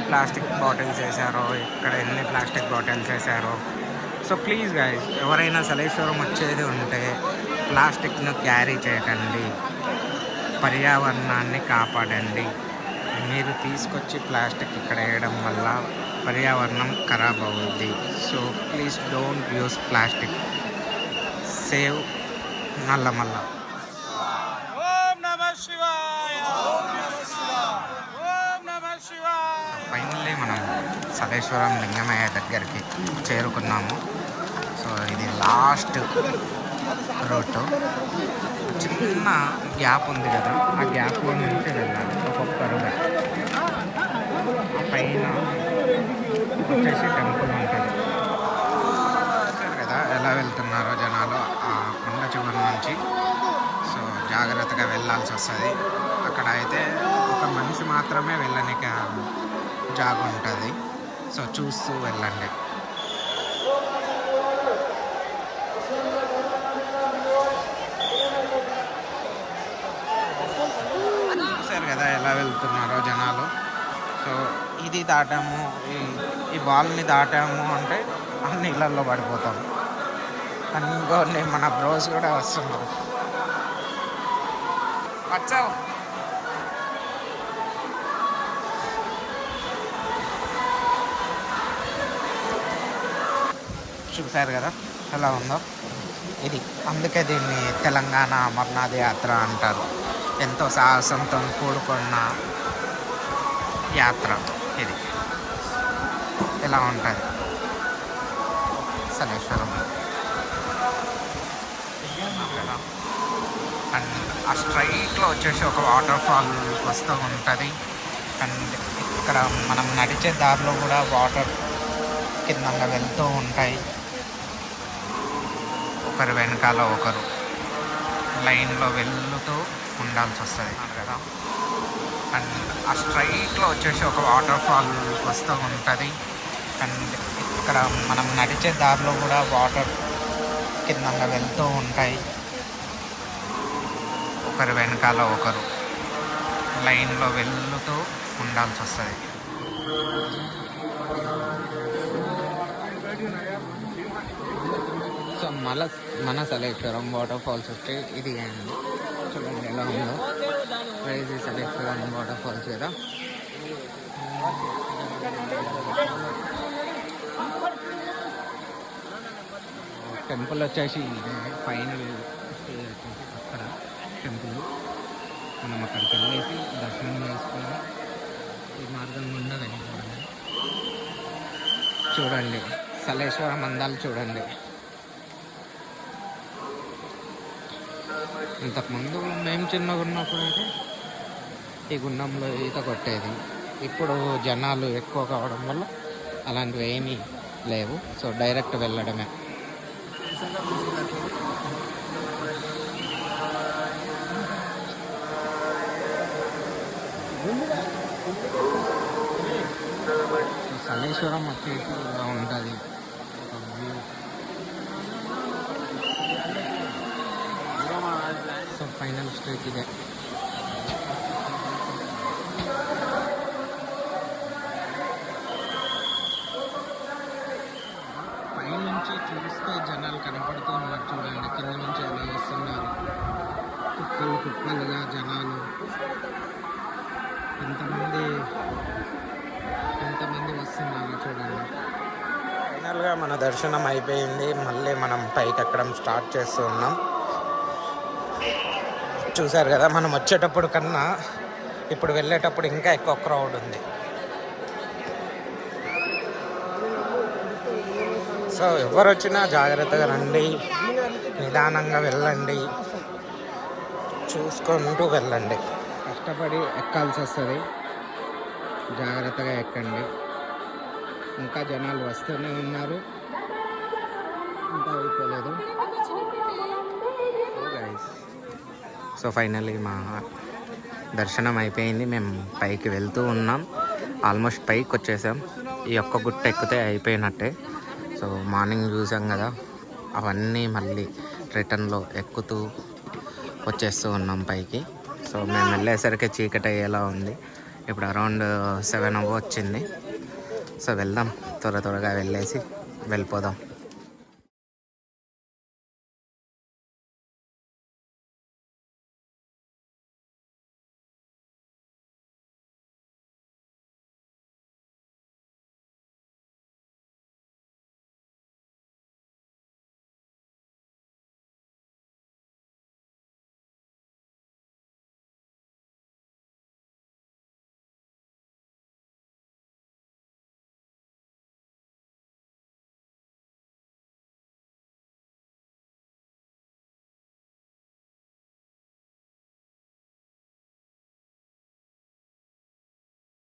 Plastic bottles వేసారో, ఇక్కడ ఎన్ని ప్లాస్టిక్ బాటిల్స్ వేసారో. సో ప్లీజ్ గైస్, ఎవరైనా సలేశ్వరం వచ్చేది ఉంటే ప్లాస్టిక్ను క్యారీ చేయకండి, పర్యావరణాన్ని కాపాడండి. మీరు తీసుకొచ్చి ప్లాస్టిక్ ఇక్కడ వేయడం వల్ల పర్యావరణం ఖరాబ్ అవుద్ది. So please don't use plastic. Save Nallamala. Finally మనం సలేశ్వరం లింగమయ్య దగ్గరికి చేరుకున్నాము. సో ఇది లాస్ట్ రూటు. చిన్న గ్యాప్ ఉంది కదా, ఆ గ్యాప్లో నుంచి వెళ్ళాలి ఒక్కొక్కరుగా. పైన వచ్చేసి టెంపుల్ ఉంటుంది కదా, ఎలా వెళ్తున్నారో జనాలు ఆ కొండ చివరి నుంచి. సో జాగ్రత్తగా వెళ్ళాల్సి వస్తుంది. అక్కడ అయితే ఒక మనిషి మాత్రమే వెళ్ళడానికి జాగ ఉంటుంది. సో చూస్తూ వెళ్ళండి. చూసారు కదా ఎలా వెళ్తున్నారో జనాలు. సో ఇది దాటాము, ఈ బాల్ని దాటాము అంటే ఆ నీళ్ళల్లో పడిపోతాము. ఇంకోండి మన బ్రోస్ కూడా వస్తున్నారు. వచ్చావు చూసారు కదా ఎలా ఉందో ఇది. అందుకే దీన్ని తెలంగాణ అమర్నాథ్ యాత్ర అంటారు. ఎంతో సాహసంతో కూడుకున్న యాత్ర ఇది. ఎలా ఉంటుంది సలేశ్వరం. అండ్ ఆ స్ట్రైట్లో వచ్చేసి ఒక వాటర్ ఫాల్ వస్తూ ఉంటుంది. అండ్ ఇక్కడ మనం నడిచే దారిలో కూడా వాటర్ కిందంగా వెళ్తూ ఉంటాయి. ఒకరు వెనకాల ఒకరు లైన్లో వెళ్తూ ఉండాల్సి వస్తుంది కదా. అండ్ ఆ స్ట్రైట్లో వచ్చేసి ఒక వాటర్ ఫాల్ వస్తూ ఉంటుంది. అండ్ ఇక్కడ మనం నడిచే దారిలో కూడా వాటర్ కిందంగా వెళ్తూ ఉంటాయి. ఒకరు వెనకాల ఒకరు లైన్లో వెళ్తూ ఉండాల్సి వస్తుంది. సో మన సలేశ్వరం వాటర్ ఫాల్స్ వచ్చి ఇది అండి. చూడండి ఎలా ఉందో. ఇది సలేశ్వరం వాటర్ ఫాల్స్ కదా. టెంపుల్ వచ్చేసి ఫైనల్ స్టేజ్ వచ్చేసి అక్కడ టెంపుల్. మనం అక్కడికి వెళ్ళేసి దర్శనం చేసుకొని ఈ మార్గం గుండా వెళ్ళిపోవాలి. చూడండి సలేశ్వరం అందాలు చూడండి. ఇంతకుముందు మేము చిన్నగా ఉన్నప్పుడు అయితే ఈ గుండంలో ఈత కొట్టేది. ఇప్పుడు జనాలు ఎక్కువ కావడం వల్ల అలాంటివి ఏమీ లేవు. సో డైరెక్ట్ వెళ్ళడమే. సలేశ్వరం వచ్చేసి ఇలా ఉంటుంది వ్యూ. సో ఫైనల్ స్టేజ్ ఇదే. పైనుంచి చూస్తే జనాలు కనపడుతూ ఉన్నారు. చూడండి కింద నుంచి ఎలా వస్తున్నారు. కుప్పలు కుప్పలుగా జనాలు. ఎంతమంది వస్తున్నారు చూడండి. ఫైనల్గా మన దర్శనం అయిపోయింది. మళ్ళీ మనం పైకి ఎక్కడం స్టార్ట్ చేస్తూ ఉన్నాం. చూసారు కదా, మనం వచ్చేటప్పుడు కన్నా ఇప్పుడు వెళ్ళేటప్పుడు ఇంకా ఎక్కువ క్రౌడ్ ఉంది. సో ఎవరు వచ్చినా జాగ్రత్తగా రండి, నిదానంగా వెళ్ళండి, చూసుకుంటూ వెళ్ళండి. కష్టపడి ఎక్కాల్సి వస్తుంది, జాగ్రత్తగా ఎక్కండి. ఇంకా జనాలు వస్తూనే ఉన్నారు, ఇంకా అయిపోలేదు. సో ఫైనల్లీ మా దర్శనం అయిపోయింది. మేము పైకి వెళ్తూ ఉన్నాం. ఆల్మోస్ట్ పైకి వచ్చేసాం. ఈ ఒక్క గుట్ట ఎక్కితే అయిపోయినట్టే. సో మార్నింగ్ చూసాం కదా, అవన్నీ మళ్ళీ రిటర్న్లో ఎక్కుతూ వచ్చేస్తూ ఉన్నాం పైకి. సో మేము వెళ్ళేసరికి చీకటి అయ్యేలా ఉంది. ఇప్పుడు అరౌండ్ 7 వచ్చింది. సో వెళ్దాం, త్వరగా వెళ్ళేసి వెళ్ళిపోదాం.